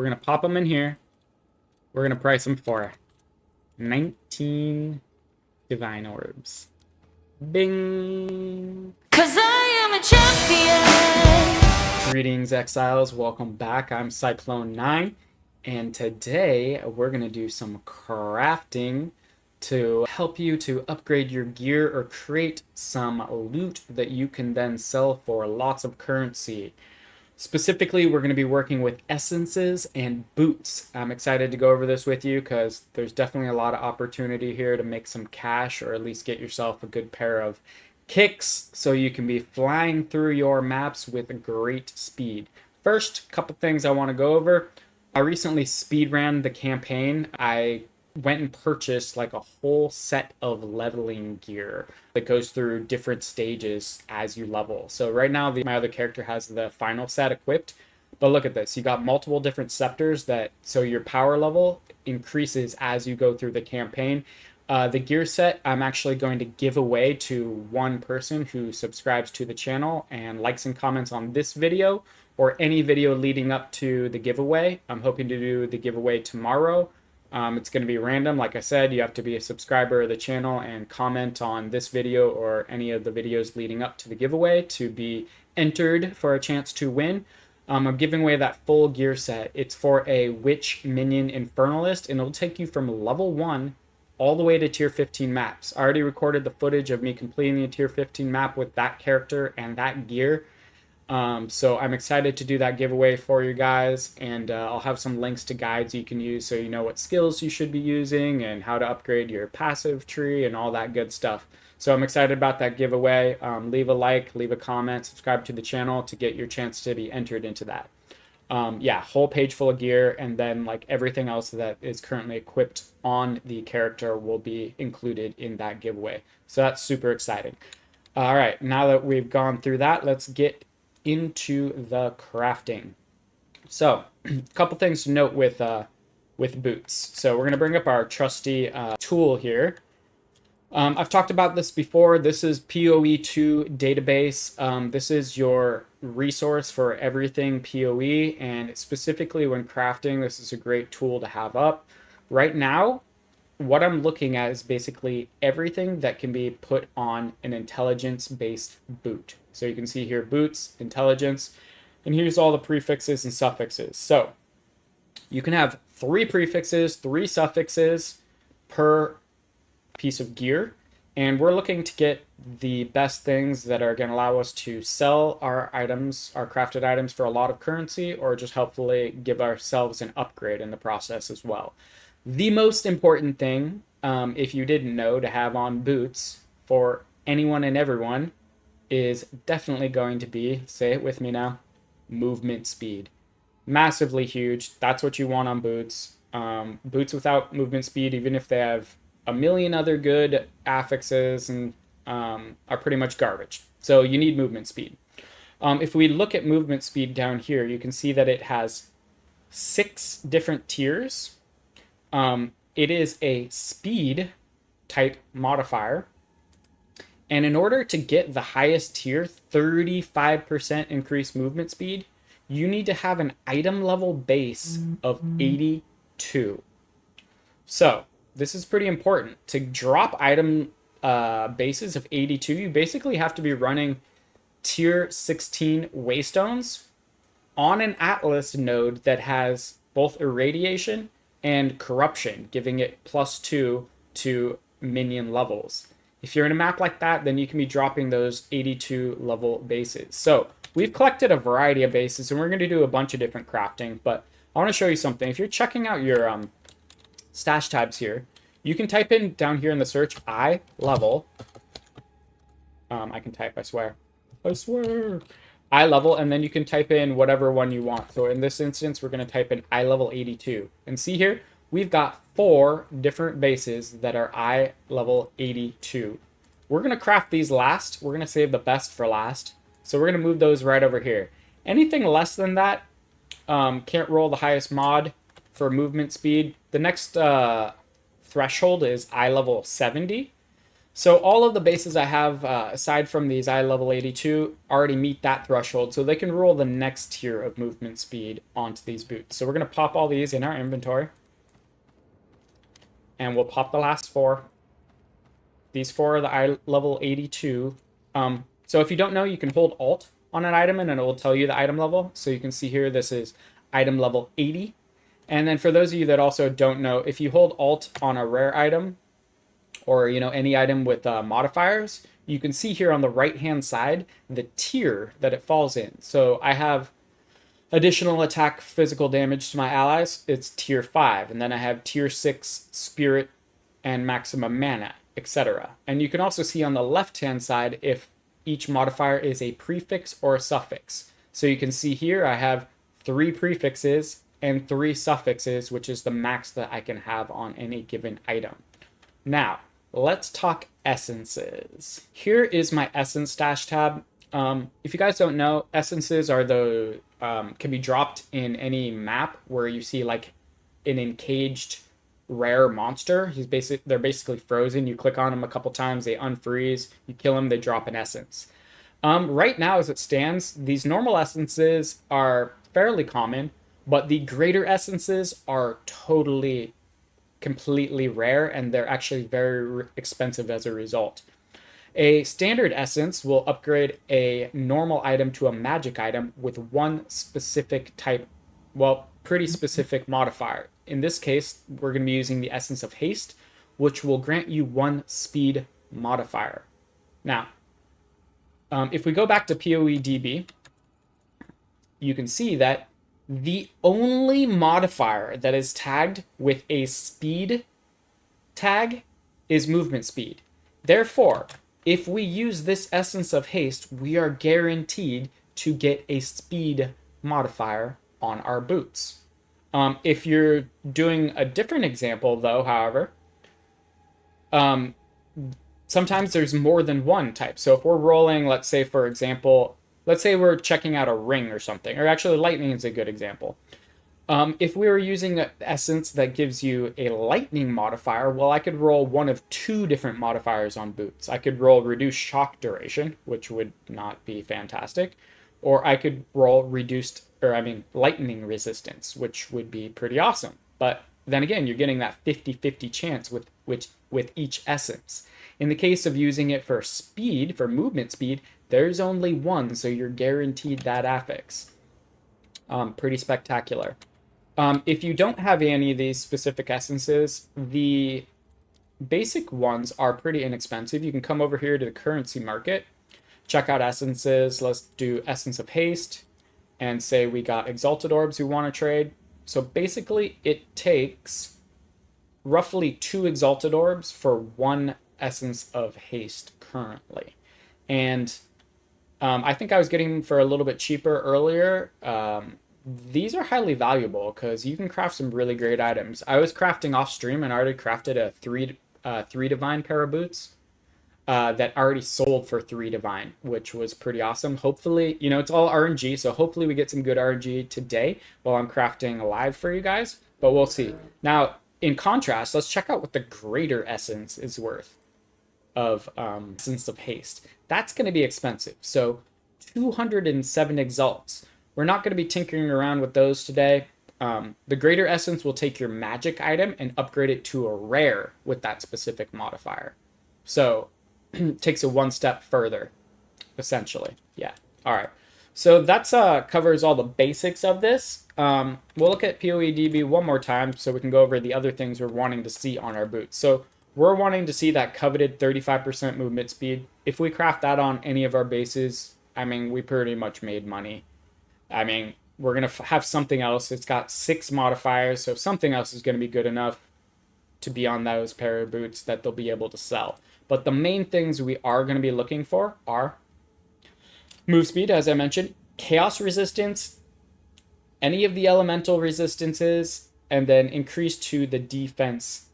We're going to pop them in here. We're going to price them for 19 divine orbs. Bing! 'Cause I am a champion. Greetings, exiles. Welcome back. I'm Cyclone9, and today we're going to do some crafting to help you to upgrade your gear or create some loot that you can then sell for lots of currency. Specifically, we're going to be working with essences and boots. I'm excited to go over this with you because there's definitely a lot of opportunity here to make some cash or at least get yourself a good pair of kicks so you can be flying through your maps with great speed. First, couple things I want to go over. I recently speed ran the campaign. I went and purchased like a whole set of leveling gear that goes through different stages as you level. So right now my other character has the final set equipped, but look at this. You got multiple different scepters so your power level increases as you go through the campaign. The gear set I'm actually going to give away to one person who subscribes to the channel and likes and comments on this video or any video leading up to the giveaway. I'm hoping to do the giveaway tomorrow. It's going to be random. Like I said, you have to be a subscriber of the channel and comment on this video or any of the videos leading up to the giveaway to be entered for a chance to win. I'm giving away that full gear set. It's for a Witch Minion Infernalist, and it'll take you from level 1 all the way to tier 15 maps. I already recorded the footage of me completing a tier 15 map with that character and that gear. So I'm excited to do that giveaway for you guys, and I'll have some links to guides you can use so you know what skills you should be using and how to upgrade your passive tree and all that good stuff. So I'm excited about that giveaway. Leave a like, leave a comment, subscribe to the channel to get your chance to be entered into that. Yeah, whole page full of gear, and then like everything else that is currently equipped on the character will be included in that giveaway. So that's super exciting. All right, now that we've gone through that, let's get into the crafting. So a couple things to note with boots. So we're going to bring up our trusty tool here. I've talked about this before. This is PoE2 database. This is your resource for everything PoE, and specifically when crafting, this is a great tool to have up. Right now, what I'm looking at is basically everything that can be put on an intelligence-based boot. So you can see here boots, intelligence, and here's all the prefixes and suffixes. So you can have 3 prefixes, 3 suffixes per piece of gear, and we're looking to get the best things that are going to allow us to sell our items, our crafted items, for a lot of currency, or just hopefully give ourselves an upgrade in the process as well. The most important thing, if you didn't know, to have on boots for anyone and everyone is definitely going to be, say it with me now, movement speed. Massively huge. That's what you want on boots. Boots without movement speed, even if they have a million other good affixes, and are pretty much garbage. So you need movement speed. If we look at movement speed down here, you can see that it has 6 different tiers. It is a speed type modifier. And in order to get the highest tier, 35% increased movement speed, you need to have an item level base of 82. So this is pretty important. To drop item bases of 82, you basically have to be running tier 16 waystones on an Atlas node that has both irradiation and corruption, giving it +2 to minion levels. If you're in a map like that, then you can be dropping those 82 level bases. So we've collected a variety of bases, and we're going to do a bunch of different crafting, but I want to show you something. If you're checking out your stash tabs here, you can type in down here in the search I level. I can type, I swear. I swear. I level, and then you can type in whatever one you want. So in this instance, we're going to type in I level 82. And see here, we've got 4 different bases that are I level 82. We're going to craft these last. We're going to save the best for last. So we're going to move those right over here. Anything less than that, can't roll the highest mod for movement speed. The next threshold is I level 70. So all of the bases I have, aside from these eye level 82, already meet that threshold, so they can roll the next tier of movement speed onto these boots. So we're going to pop all these in our inventory, and we'll pop the last 4. These 4 are the eye level 82. So if you don't know, you can hold Alt on an item, and it will tell you the item level. So you can see here, this is item level 80. And then for those of you that also don't know, if you hold Alt on a rare item, or any item with modifiers, you can see here on the right hand side the tier that it falls in. So I have additional attack physical damage to my allies, it's tier 5, and then I have tier 6 spirit and maximum mana, etc. And you can also see on the left hand side if each modifier is a prefix or a suffix. So you can see here I have 3 prefixes and 3 suffixes, which is the max that I can have on any given item. Now, let's talk essences. Here is my essence stash tab. If you guys don't know, essences are can be dropped in any map where you see like an encaged rare monster. They're basically frozen. You click on them a couple times, they unfreeze. You kill them, they drop an essence. Right now, as it stands, these normal essences are fairly common, but the greater essences are completely rare, and they're actually very expensive as a result. A standard essence will upgrade a normal item to a magic item with one specific type, well, pretty specific modifier. In this case, we're going to be using the Essence of Haste, which will grant you 1 speed modifier. Now, if we go back to PoEDB, you can see that the only modifier that is tagged with a speed tag is movement speed. Therefore, if we use this Essence of Haste, we are guaranteed to get a speed modifier on our boots. If you're doing a different example, though, however, sometimes there's more than one type. So if we're rolling, let's say, for example, let's say we're checking out a ring or something, or actually lightning is a good example. If we were using an essence that gives you a lightning modifier, well, I could roll one of 2 different modifiers on boots. I could roll reduced shock duration, which would not be fantastic, or I could roll lightning resistance, which would be pretty awesome. But then again, you're getting that 50-50 chance with each essence. In the case of using it for speed, for movement speed, there's only one, so you're guaranteed that affix. Pretty spectacular. If you don't have any of these specific essences, the basic ones are pretty inexpensive. You can come over here to the currency market, check out essences. Let's do Essence of Haste, and say we got Exalted Orbs we want to trade. So basically, it takes roughly 2 Exalted Orbs for 1 Essence of Haste currently. And I think I was getting them for a little bit cheaper earlier. These are highly valuable because you can craft some really great items. I was crafting off stream and I already crafted a 3 divine pair of boots that already sold for 3 divine, which was pretty awesome. Hopefully, it's all RNG, so hopefully we get some good RNG today while I'm crafting live for you guys, but we'll see. Now, in contrast, let's check out what the greater essence is worth of Essence of Haste. That's going to be expensive. So 207 exalts. We're not going to be tinkering around with those today. The greater essence will take your magic item and upgrade it to a rare with that specific modifier. So it takes it 1 step further, essentially. Yeah. All right. So that's covers all the basics of this. We'll look at PoEDB one more time so we can go over the other things we're wanting to see on our boots. So we're wanting to see that coveted 35% movement speed. If we craft that on any of our bases, we pretty much made money. We're going to have something else. It's got 6 modifiers, so something else is going to be good enough to be on those pair of boots that they'll be able to sell. But the main things we are going to be looking for are move speed, as I mentioned, chaos resistance, any of the elemental resistances, and then increase to the defense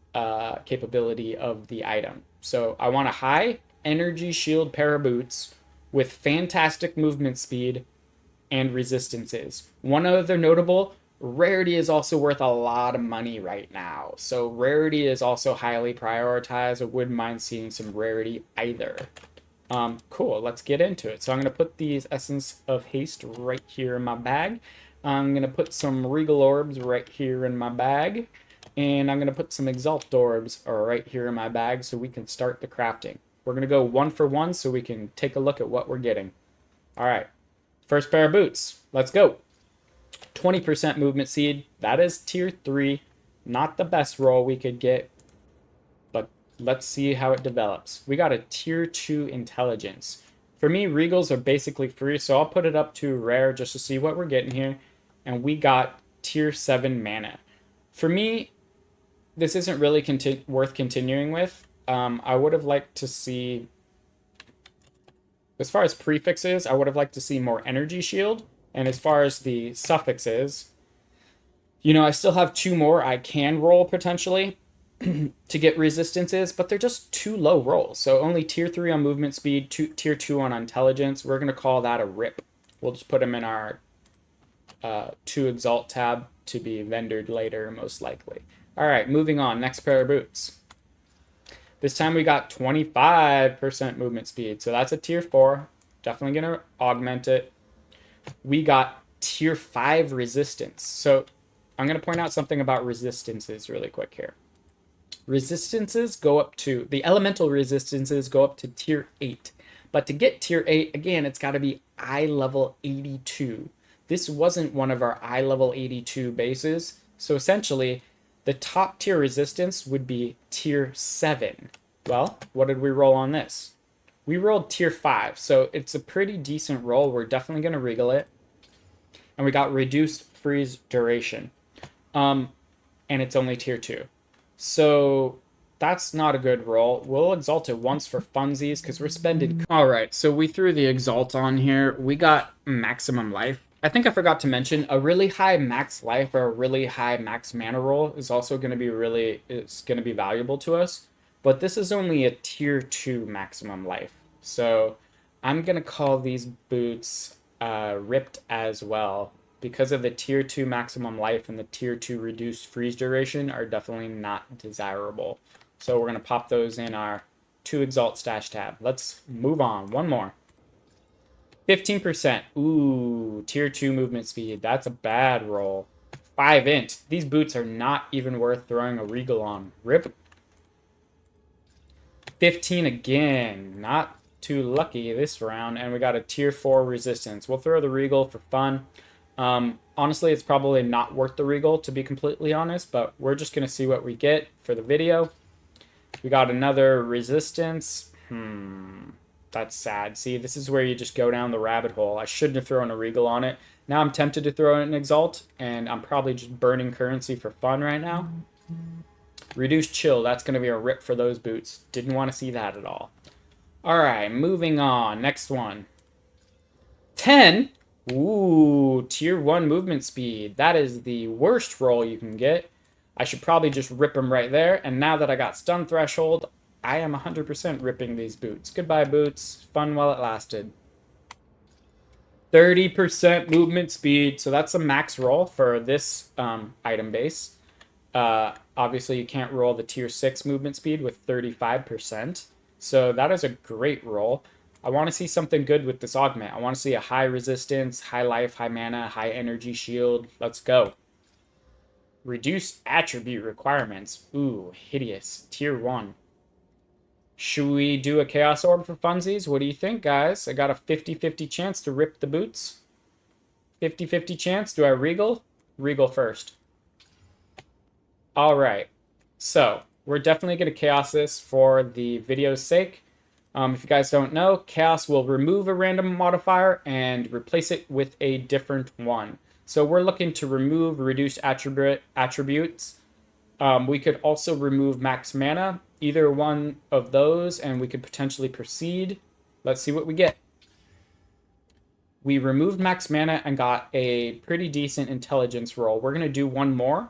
capability of the item. So I want a high energy shield pair of boots with fantastic movement speed and resistances. One other notable, Rarity is also worth a lot of money right now. So rarity is also highly prioritized. I wouldn't mind seeing some rarity either. Cool, let's get into it. So I'm going to put these Essence of Haste right here in my bag. I'm going to put some Regal Orbs right here in my bag. And I'm going to put some Exalt Orbs right here in my bag so we can start the crafting. We're going to go one for one so we can take a look at what we're getting. All right, first pair of boots. Let's go. 20% movement speed. That is tier 3. Not the best roll we could get, but let's see how it develops. We got a tier 2 intelligence. For me, regals are basically free, so I'll put it up to rare just to see what we're getting here. And we got tier 7 mana. For me, this isn't really worth continuing with. I would have liked to see, as far as prefixes, I would have liked to see more energy shield. And as far as the suffixes, you know, I still have 2 more I can roll potentially to get resistances, but they're just too low rolls. So only tier 3 on movement speed, tier 2 on intelligence. We're going to call that a rip. We'll just put them in our 2 exalt tab to be vendored later, most likely. All right, moving on. Next pair of boots. This time we got 25% movement speed. So that's a tier 4. Definitely going to augment it. We got tier 5 resistance. So I'm going to point out something about resistances really quick here. Resistances go up to, the elemental resistances go up to tier 8. But to get tier 8, again, it's got to be eye level 82. This wasn't one of our eye level 82 bases. So essentially, the top tier resistance would be tier 7. Well, what did we roll on this? We rolled tier 5, so it's a pretty decent roll. We're definitely going to regal it. And we got reduced freeze duration. And it's only tier 2. So that's not a good roll. We'll exalt it once for funsies because we're spending... Alright, so we threw the exalt on here. We got maximum life. I think I forgot to mention, a really high max life or a really high max mana roll is also going to be valuable to us. But this is only a tier 2 maximum life. So I'm going to call these boots ripped as well. Because of the tier 2 maximum life and the tier 2 reduced freeze duration are definitely not desirable. So we're going to pop those in our 2 exalt stash tab. Let's move on. One more. 15%. Ooh, tier 2 movement speed. That's a bad roll. 5 int. These boots are not even worth throwing a regal on. Rip. 15 again. Not too lucky this round. And we got a tier 4 resistance. We'll throw the regal for fun. Honestly, it's probably not worth the regal, to be completely honest. But we're just going to see what we get for the video. We got another resistance. That's sad. See, this is where you just go down the rabbit hole. I shouldn't have thrown a regal on it. Now I'm tempted to throw in an exalt. And I'm probably just burning currency for fun right now. Reduced chill, that's going to be a rip for those boots. Didn't want to see that at all. Alright, moving on. Next one. 10. Ooh, tier 1 movement speed. That is the worst roll you can get. I should probably just rip them right there. And now that I got stun threshold, I am 100% ripping these boots. Goodbye, boots. Fun while it lasted. 30% movement speed. So that's a max roll for this item base. Obviously, you can't roll the tier 6 movement speed with 35%. So that is a great roll. I want to see something good with this augment. I want to see a high resistance, high life, high mana, high energy shield. Let's go. Reduce attribute requirements. Ooh, hideous. Tier 1. Should we do a Chaos Orb for funsies? What do you think, guys? I got a 50-50 chance to rip the boots. 50-50 chance. Do I regal? Regal first. Alright. So, we're definitely going to Chaos this for the video's sake. If you guys don't know, Chaos will remove a random modifier and replace it with a different one. So we're looking to remove reduced attributes. We could also remove max mana, either one of those, and we could potentially proceed. Let's see what we get. We removed max mana and got a pretty decent intelligence roll. We're going to do one more,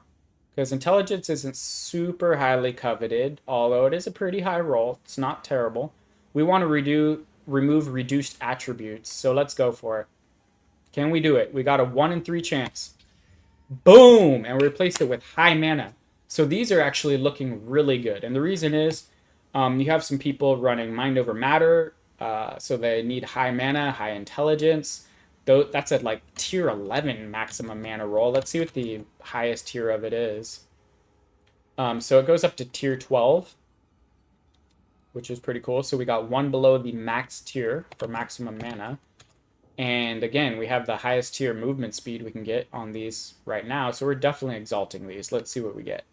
because intelligence isn't super highly coveted, although it is a pretty high roll. It's not terrible. We want to remove reduced attributes, so let's go for it. Can we do it? We got a 1 in 3 chance. Boom! And we replaced it with high mana. So these are actually looking really good. And the reason is you have some people running mind over matter. So they need high mana, high intelligence. That's at like tier 11 maximum mana roll. Let's see what the highest tier of it is. So it goes up to tier 12, which is pretty cool. So we got one below the max tier for maximum mana. And again, we have the highest tier movement speed we can get on these right now. So we're definitely exalting these. Let's see what we get.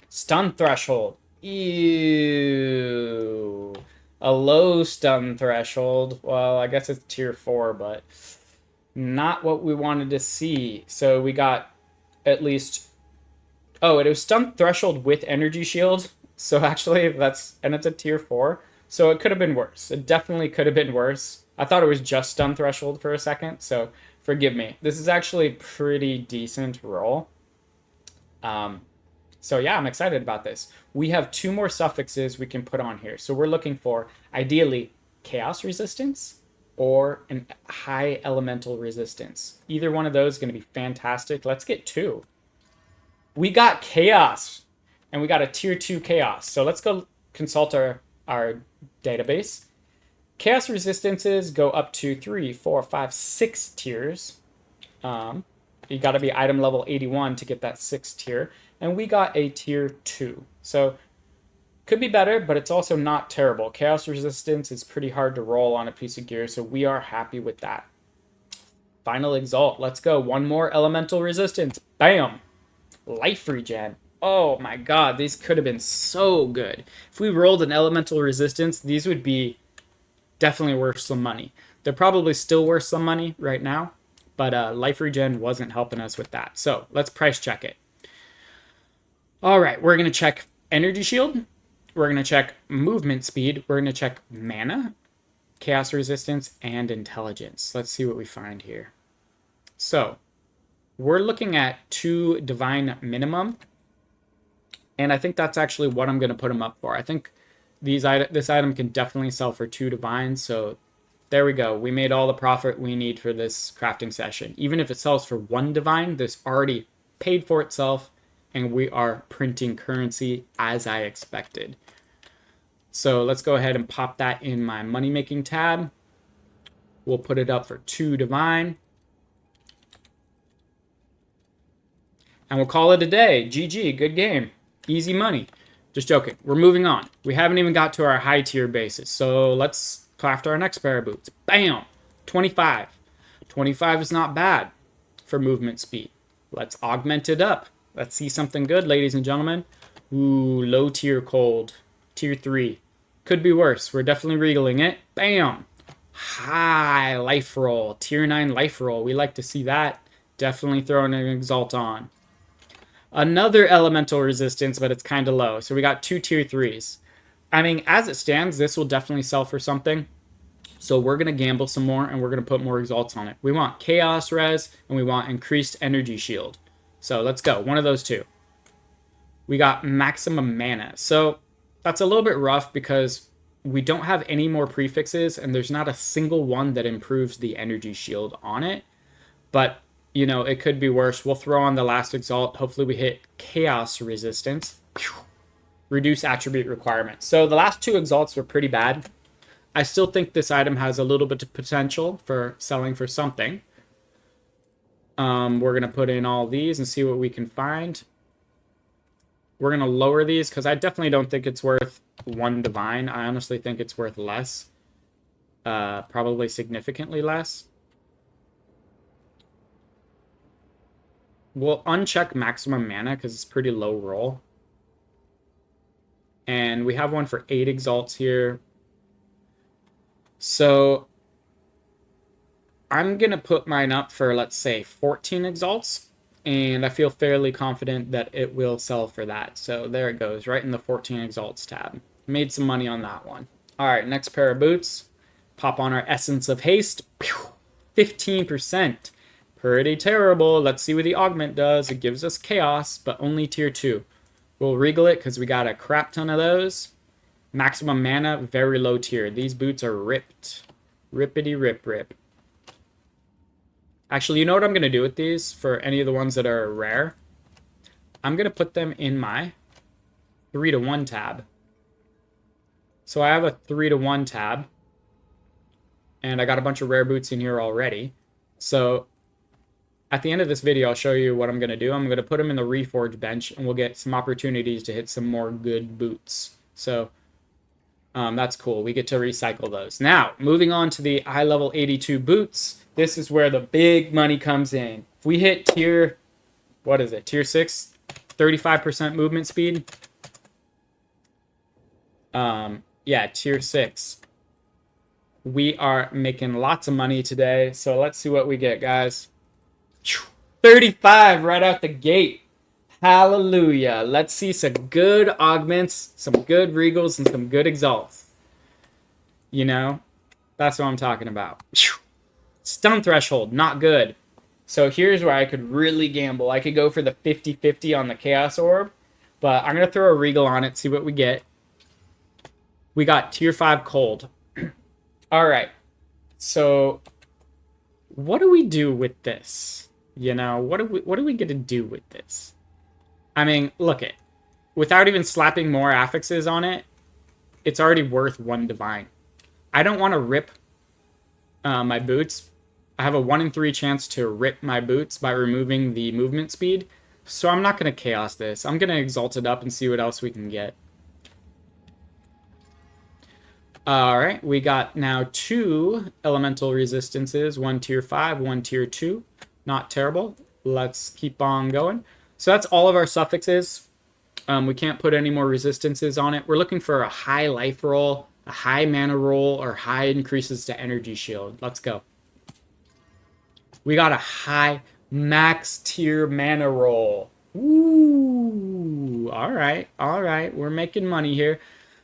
Stun threshold. Ew. A low stun threshold. Well, I guess it's tier 4, but not what we wanted to see. So we got at least... Oh, it was stun threshold with energy shield. So actually, and it's a tier 4. So it could have been worse. It definitely could have been worse. I thought it was just stun threshold for a second, so forgive me. This is actually a pretty decent roll. So yeah, I'm excited about this. We have 2 more suffixes we can put on here. So we're looking for, ideally, chaos resistance or an high elemental resistance. Either one of those is going to be fantastic. Let's get 2. We got chaos, and we got a tier 2 chaos. So let's go consult our database. Chaos resistances go up to 3, 4, 5, 6 tiers. You got to be item level 81 to get that 6th tier. And we got a tier 2. So could be better, but it's also not terrible. Chaos resistance is pretty hard to roll on a piece of gear, so we are happy with that. Final exalt. Let's go. One more elemental resistance. Bam! Life regen. Oh my god, these could have been so good. If we rolled an elemental resistance, these would be definitely worth some money. They're probably still worth some money right now, but life regen wasn't helping us with that. So let's price check it. All right, we're going to check energy shield. We're going to check movement speed. We're going to check mana, chaos resistance, and intelligence. Let's see what we find here. So we're looking at 2 divine minimum, and I think that's actually what I'm going to put them up for. I think this item can definitely sell for 2 divines, so there we go. We made all the profit we need for this crafting session. Even if it sells for 1 divine, this already paid for itself, and we are printing currency as I expected. So let's go ahead and pop that in my money-making tab. We'll put it up for 2 divine. And we'll call it a day. GG, good game. Easy money. Just joking. We're moving on. We haven't even got to our high tier bases. So let's craft our next pair of boots. Bam! 25. 25 is not bad for movement speed. Let's augment it up. Let's see something good, ladies and gentlemen. Ooh, low tier cold. Tier 3. Could be worse. We're definitely regaling it. Bam! High life roll. Tier 9 life roll. We like to see that. Definitely throwing an exalt on. Another elemental resistance, but it's kind of low. So we got 2 tier 3s. I mean, as it stands, this will definitely sell for something. So we're going to gamble some more, and we're going to put more exalts on it. We want chaos res, and we want increased energy shield. So let's go. One of those 2. We got maximum mana. So that's a little bit rough because we don't have any more prefixes, and there's not a single one that improves the energy shield on it. But you know, it could be worse. We'll throw on the last exalt. Hopefully we hit chaos resistance. Reduce attribute requirements. So the last 2 exalts were pretty bad. I still think this item has a little bit of potential for selling for something. We're going to put in all these and see what we can find. We're going to lower these because I definitely don't think it's worth 1 divine. I honestly think it's worth less. Probably significantly less. We'll uncheck maximum mana because it's pretty low roll. And we have one for 8 exalts here. So I'm going to put mine up for, let's say, 14 exalts. And I feel fairly confident that it will sell for that. So there it goes, right in the 14 exalts tab. Made some money on that one. All right, next pair of boots. Pop on our Essence of Haste. 15%. Pretty terrible. Let's see what the augment does. It gives us chaos, but only tier 2. We'll regal it because we got a crap ton of those. Maximum mana, very low tier. These boots are ripped. Rippity rip rip. Actually, you know what I'm going to do with these for any of the ones that are rare? I'm going to put them in my 3-to-1 tab. So I have a 3-to-1 tab, and I got a bunch of rare boots in here already. So at the end of this video, I'll show you what I'm going to do. I'm going to put them in the Reforge bench, and we'll get some opportunities to hit some more good boots. So that's cool. We get to recycle those. Now, moving on to the high level 82 boots. This is where the big money comes in. If we hit tier, what is it? Tier 6, 35% movement speed. Yeah, tier 6. We are making lots of money today. So let's see what we get, guys. 35 right out the gate. Hallelujah. Let's see some good augments, some good regals, and some good exalts. You know, that's what I'm talking about. Stun threshold, not good. So here's where I could really gamble. I could go for the 50-50 on the Chaos Orb, but I'm going to throw a regal on it, see what we get. We got tier 5 cold. All right. So what do we do with this? You know, what are we going to do with this? I mean, look it. Without even slapping more affixes on it, it's already worth 1 divine. I don't want to rip my boots. I have a 1 in 3 chance to rip my boots by removing the movement speed. So I'm not going to chaos this. I'm going to exalt it up and see what else we can get. Alright, we got now 2 elemental resistances. 1 tier 5, 1 tier 2. Not terrible. Let's keep on going. So that's all of our suffixes. We can't put any more resistances on it. We're looking for a high life roll, a high mana roll, or high increases to energy shield. Let's go. We got a high max tier mana roll. Ooh, all right. We're making money here.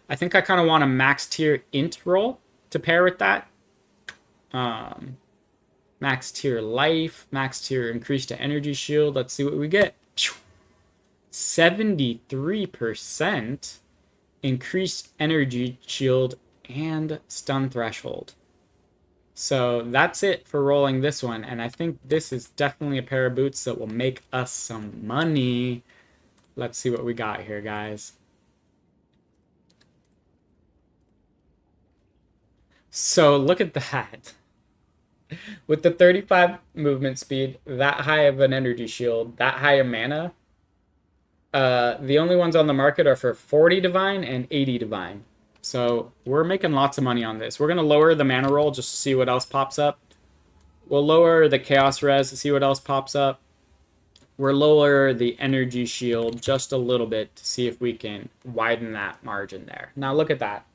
I think I kind of want a max tier int roll to pair with that. Max tier life, max tier increase to energy shield. Let's see what we get. 73% increased energy shield and stun threshold. So that's it for rolling this one. And I think this is definitely a pair of boots that will make us some money. Let's see what we got here, guys. So look at that. With the 35 movement speed, that high of an energy shield, that high of mana, the only ones on the market are for 40 divine and 80 divine. So we're making lots of money on this. We're going to lower the mana roll just to see what else pops up. We'll lower the chaos res to see what else pops up. We'll lower the energy shield just a little bit to see if we can widen that margin there. Now look at that.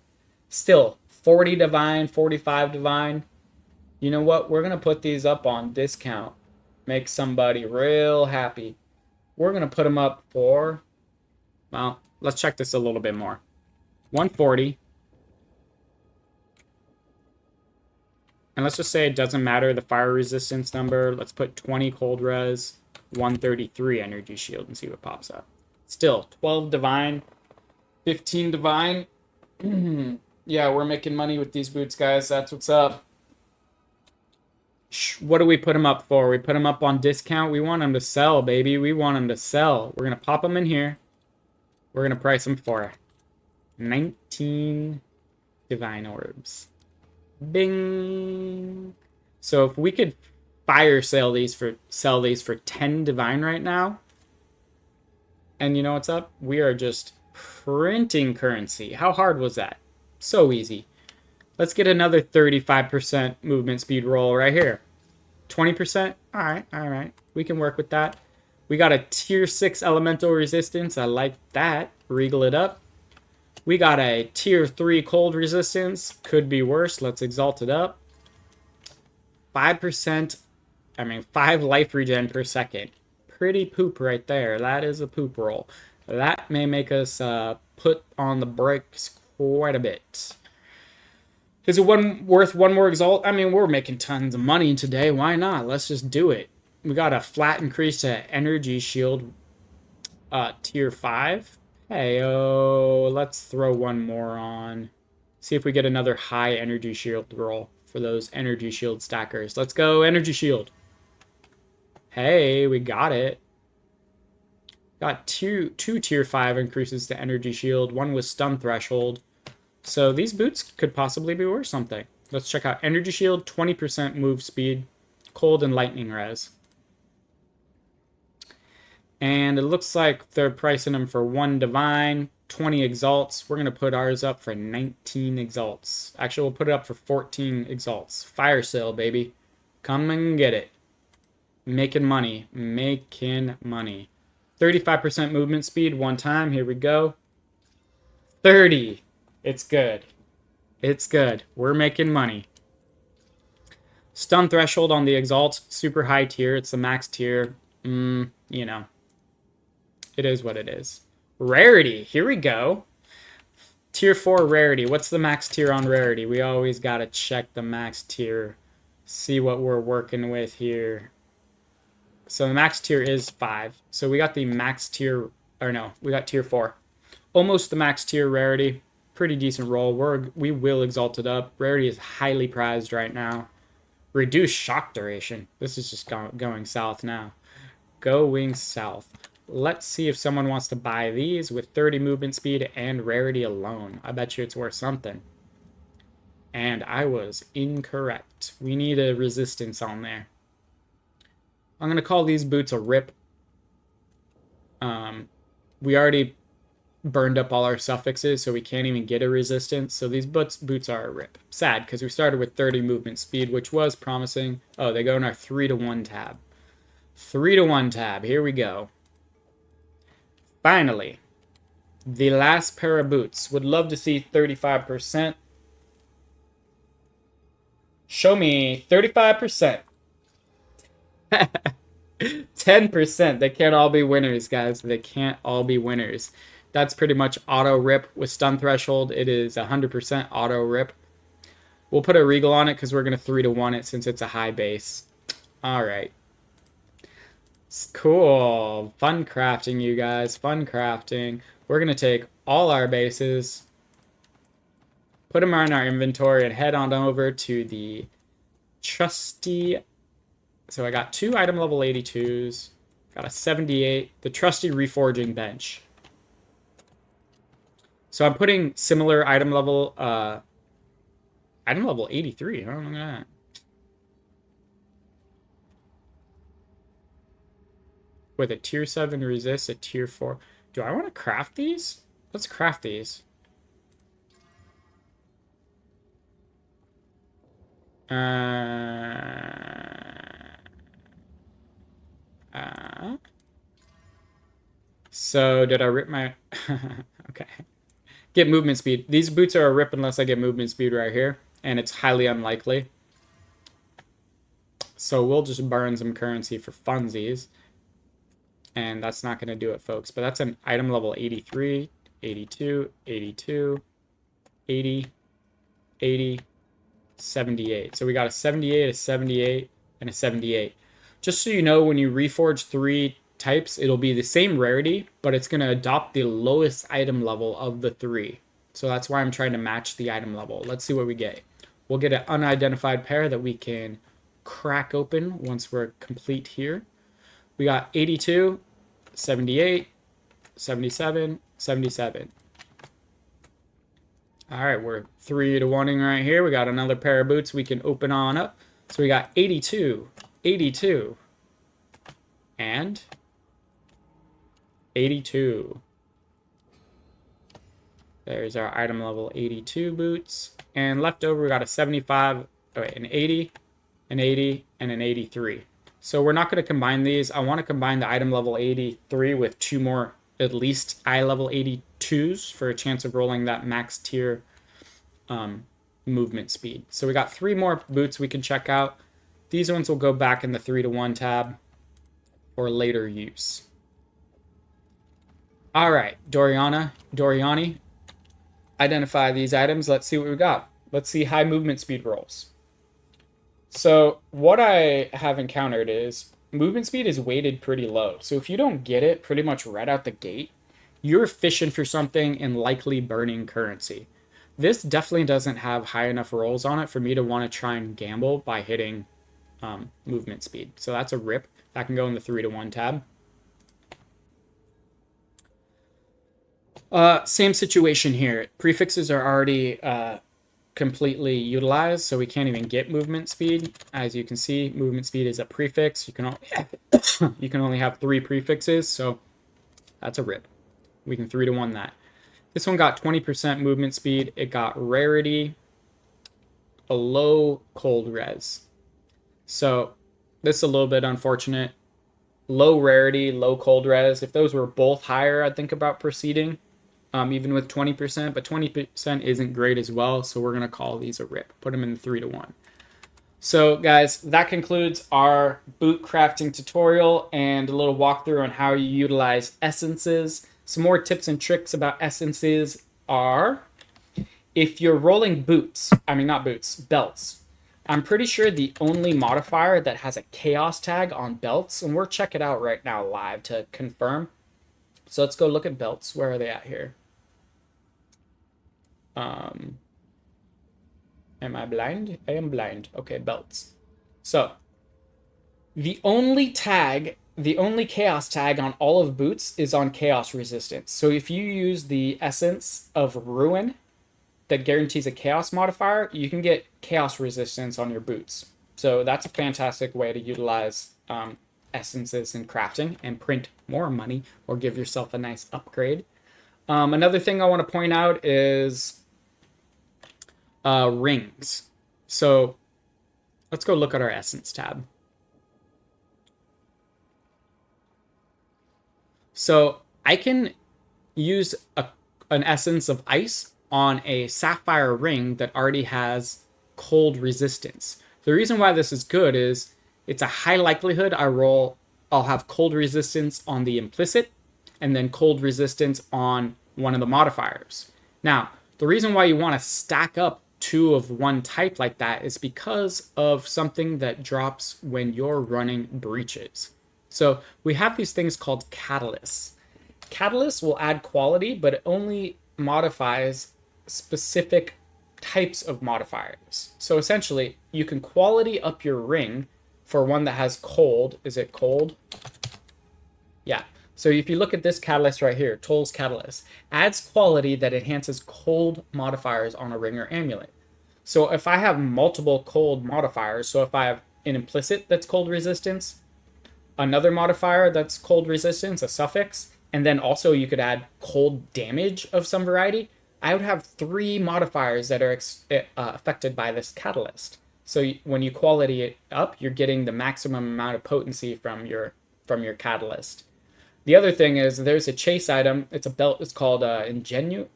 Still 40 divine, 45 divine. You know what? We're going to put these up on discount. Make somebody real happy. We're going to put them up for, well, let's check this a little bit more. 140. And let's just say it doesn't matter the fire resistance number. Let's put 20 cold res, 133 energy shield and see what pops up. Still, 12 divine, 15 divine. Yeah, we're making money with these boots, guys. That's what's up. What do we put them up for? We put them up on discount. We want them to sell, baby. We want them to sell. We're going to pop them in here. We're going to price them for 19 divine orbs. Bing. So if we could fire sell these for 10 divine right now, and you know what's up? We are just printing currency. How hard was that? So easy. Let's get another 35% movement speed roll right here. 20%? All right. We can work with that. We got a tier 6 elemental resistance. I like that. Regal it up. We got a tier 3 cold resistance. Could be worse. Let's exalt it up. 5%. 5 life regen per second. Pretty poop right there. That is a poop roll. That may make us put on the brakes quite a bit. Is it worth one more exalt? We're making tons of money today. Why not? Let's just do it. We got a flat increase to energy shield, tier 5. Hey, let's throw one more on. See if we get another high energy shield roll for those energy shield stackers. Let's go, energy shield. Hey, we got it. Got two tier 5 increases to energy shield, one with stun threshold. So these boots could possibly be worth something. Let's check out energy shield, 20% move speed, cold and lightning res. And it looks like they're pricing them for 1 divine, 20 exalts. We're going to put ours up for 19 exalts. Actually, we'll put it up for 14 exalts. Fire sale, baby. Come and get it. Making money. Making money. 35% movement speed one time. Here we go. 30. It's good. It's good. We're making money. Stun threshold on the Exalt. Super high tier. It's the max tier. You know. It is what it is. Rarity. Here we go. Tier 4 rarity. What's the max tier on rarity? We always got to check the max tier. See what we're working with here. So the max tier is 5. So we got the max tier, or no, we got tier 4. Almost the max tier rarity. Pretty decent roll. We will exalt it up. Rarity is highly prized right now. Reduced shock duration. This is just going south now. Going south. Let's see if someone wants to buy these with 30 movement speed and rarity alone. I bet you it's worth something. And I was incorrect. We need a resistance on there. I'm going to call these boots a rip. We already burned up all our suffixes, so we can't even get a resistance. So these boots are a rip. Sad, because we started with 30 movement speed, which was promising. Oh, they go in our 3-to-1 tab. 3-to-1 tab. Here we go. Finally, the last pair of boots. Would love to see 35%. Show me 35%. 10%. They can't all be winners, guys. They can't all be winners. That's pretty much auto rip with stun threshold. It is 100% auto rip. We'll put a regal on it because we're going to 3-to-1 it since it's a high base. All right. It's cool. Fun crafting, you guys. Fun crafting. We're going to take all our bases, put them in our inventory, and head on over to the trusty. So I got 2 item level 82s. Got a 78. The trusty Reforging bench. So I'm putting similar item level 83. I don't know that. With a tier 7 resist, a tier 4. Do I want to craft these? Let's craft these. So did I rip my... Okay. Get movement speed. These boots are a rip unless I get movement speed right here. And it's highly unlikely. So we'll just burn some currency for funsies. And that's not going to do it, folks. But that's an item level 83, 82, 82, 80, 80, 78. So we got a 78, a 78, and a 78. Just so you know, when you reforge 3 types, it'll be the same rarity, but it's going to adopt the lowest item level of the 3. So that's why I'm trying to match the item level. Let's see what we get. We'll get an unidentified pair that we can crack open once we're complete here. We got 82, 78, 77, 77. All right, we're 3-to-1ing right here. We got another pair of boots we can open on up. So we got 82, 82, and 82. There's our item level 82 boots. And left over, we got a 75, an 80, an 80, and an 83. So we're not going to combine these. I want to combine the item level 83 with 2 more, at least eye level 82s for a chance of rolling that max tier movement speed. So we got 3 more boots we can check out. These ones will go back in the 3-to-1 tab for later use. All right, Doriani, identify these items. Let's see what we got. Let's see high movement speed rolls. So what I have encountered is movement speed is weighted pretty low. So if you don't get it pretty much right out the gate, you're fishing for something and likely burning currency. This definitely doesn't have high enough rolls on it for me to want to try and gamble by hitting movement speed. So that's a rip. That can go in the 3-to-1 tab. Same situation here. Prefixes are already completely utilized, so we can't even get movement speed. As you can see, movement speed is a prefix. You can only have 3 prefixes, so that's a rip. We can 3-to-1 that. This one got 20% movement speed. It got rarity, a low cold res. So this is a little bit unfortunate. Low rarity, low cold res. If those were both higher, I'd think about proceeding, even with 20%. But 20% isn't great as well, so we're going to call these a rip. Put them in the 3-to-1. So guys, that concludes our boot crafting tutorial and a little walkthrough on how you utilize essences. Some more tips and tricks about essences are, if you're rolling belts, I'm pretty sure the only modifier that has a chaos tag on belts, and we'll check it out right now live to confirm. So let's go look at belts. Where are they at here? Am I blind? I am blind. Okay, belts. So the only chaos tag on all of boots is on chaos resistance. So if you use the essence of ruin that guarantees a chaos modifier, you can get chaos resistance on your boots. So that's a fantastic way to utilize essences in crafting and print more money or give yourself a nice upgrade. Another thing I want to point out is rings. So let's go look at our essence tab. So I can use an essence of ice on a sapphire ring that already has cold resistance. The reason why this is good is it's a high likelihood I'll have cold resistance on the implicit and then cold resistance on one of the modifiers. Now, the reason why you want to stack up 2 of one type like that is because of something that drops when you're running breaches. So we have these things called catalysts. Catalysts will add quality, but it only modifies specific types of modifiers. So essentially, you can quality up your ring for one that has cold. Is it cold? Yeah. So if you look at this catalyst right here, Toll's catalyst, adds quality that enhances cold modifiers on a ring or amulet. So if I have multiple cold modifiers, so if I have an implicit that's cold resistance, another modifier that's cold resistance, a suffix, and then also you could add cold damage of some variety, I would have 3 modifiers that are affected by this catalyst. So when you quality it up, you're getting the maximum amount of potency from your catalyst. The other thing is there's a chase item. It's a belt. It's called Ingenuity.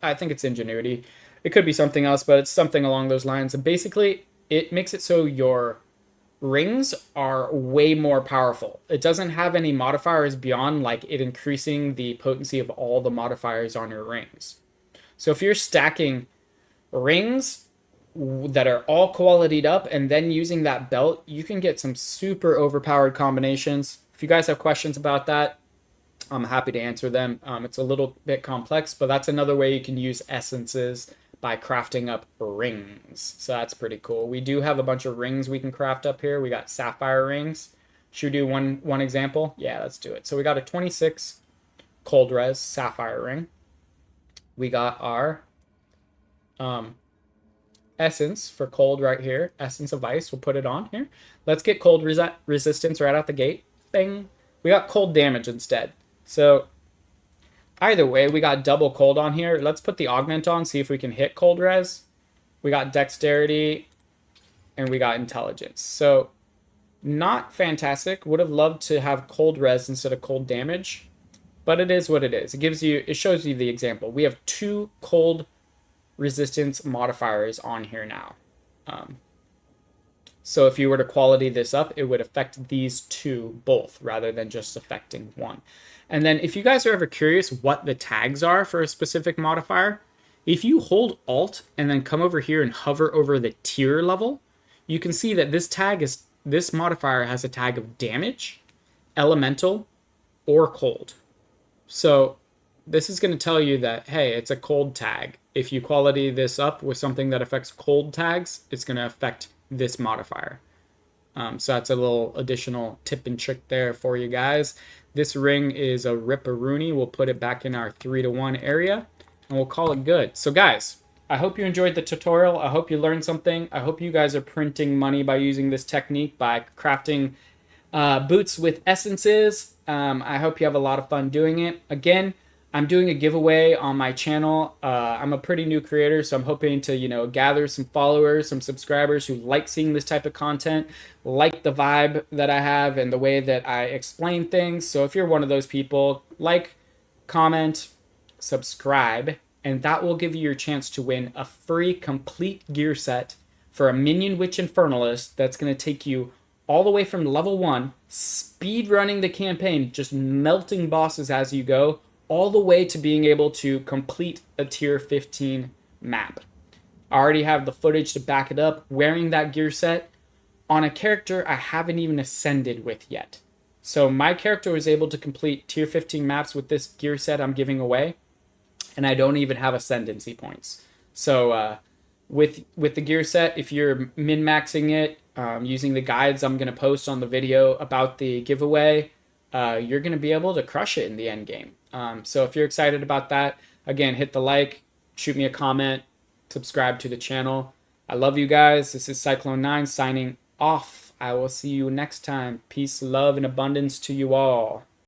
I think it's Ingenuity. It could be something else, but it's something along those lines. And basically, it makes it so your rings are way more powerful. It doesn't have any modifiers beyond like it increasing the potency of all the modifiers on your rings. So if you're stacking rings that are all qualitied up and then using that belt, you can get some super overpowered combinations. If you guys have questions about that, I'm happy to answer them. It's a little bit complex, but that's another way you can use essences by crafting up rings. So that's pretty cool. We do have a bunch of rings we can craft up here. We got sapphire rings. Should we do one example? Yeah, let's do it. So we got a 26 cold res sapphire ring. We got our essence for cold right here. Essence of ice. We'll put it on here. Let's get cold resistance right out the gate. Bang. We got cold damage instead. So either way, we got double cold on here. Let's put the augment on, see if we can hit cold res. We got dexterity and we got intelligence. So not fantastic. Would have loved to have cold res instead of cold damage, but it is what it is. It shows you the example. We have 2 cold resistance modifiers on here now. So if you were to quality this up, it would affect these 2 both rather than just affecting one. And then if you guys are ever curious what the tags are for a specific modifier, if you hold Alt and then come over here and hover over the tier level, you can see that this modifier has a tag of damage, elemental, or cold. So this is going to tell you that, hey, it's a cold tag. If you quality this up with something that affects cold tags, it's going to affect this modifier. So that's a little additional tip and trick there for you guys. This ring is a Ripperoonie. We'll put it back in our 3-to-1 area, and we'll call it good. So guys, I hope you enjoyed the tutorial. I hope you learned something. I hope you guys are printing money by using this technique, by crafting boots with essences. I hope you have a lot of fun doing it. Again, I'm doing a giveaway on my channel. I'm a pretty new creator, so I'm hoping to, gather some followers, some subscribers who like seeing this type of content, like the vibe that I have and the way that I explain things. So if you're one of those people, like, comment, subscribe, and that will give you your chance to win a free complete gear set for a Minion Witch Infernalist that's going to take you all the way from level 1, speed running the campaign, just melting bosses as you go, all the way to being able to complete a tier 15 map. I already have the footage to back it up, wearing that gear set on a character I haven't even ascended with yet. So my character was able to complete tier 15 maps with this gear set I'm giving away, and I don't even have ascendancy points. So with the gear set, if you're min-maxing it, using the guides I'm going to post on the video about the giveaway, you're going to be able to crush it in the end game. So if you're excited about that, again, hit the like, shoot me a comment, subscribe to the channel. I love you guys. This is Cyclone9 signing off. I will see you next time. Peace, love, and abundance to you all.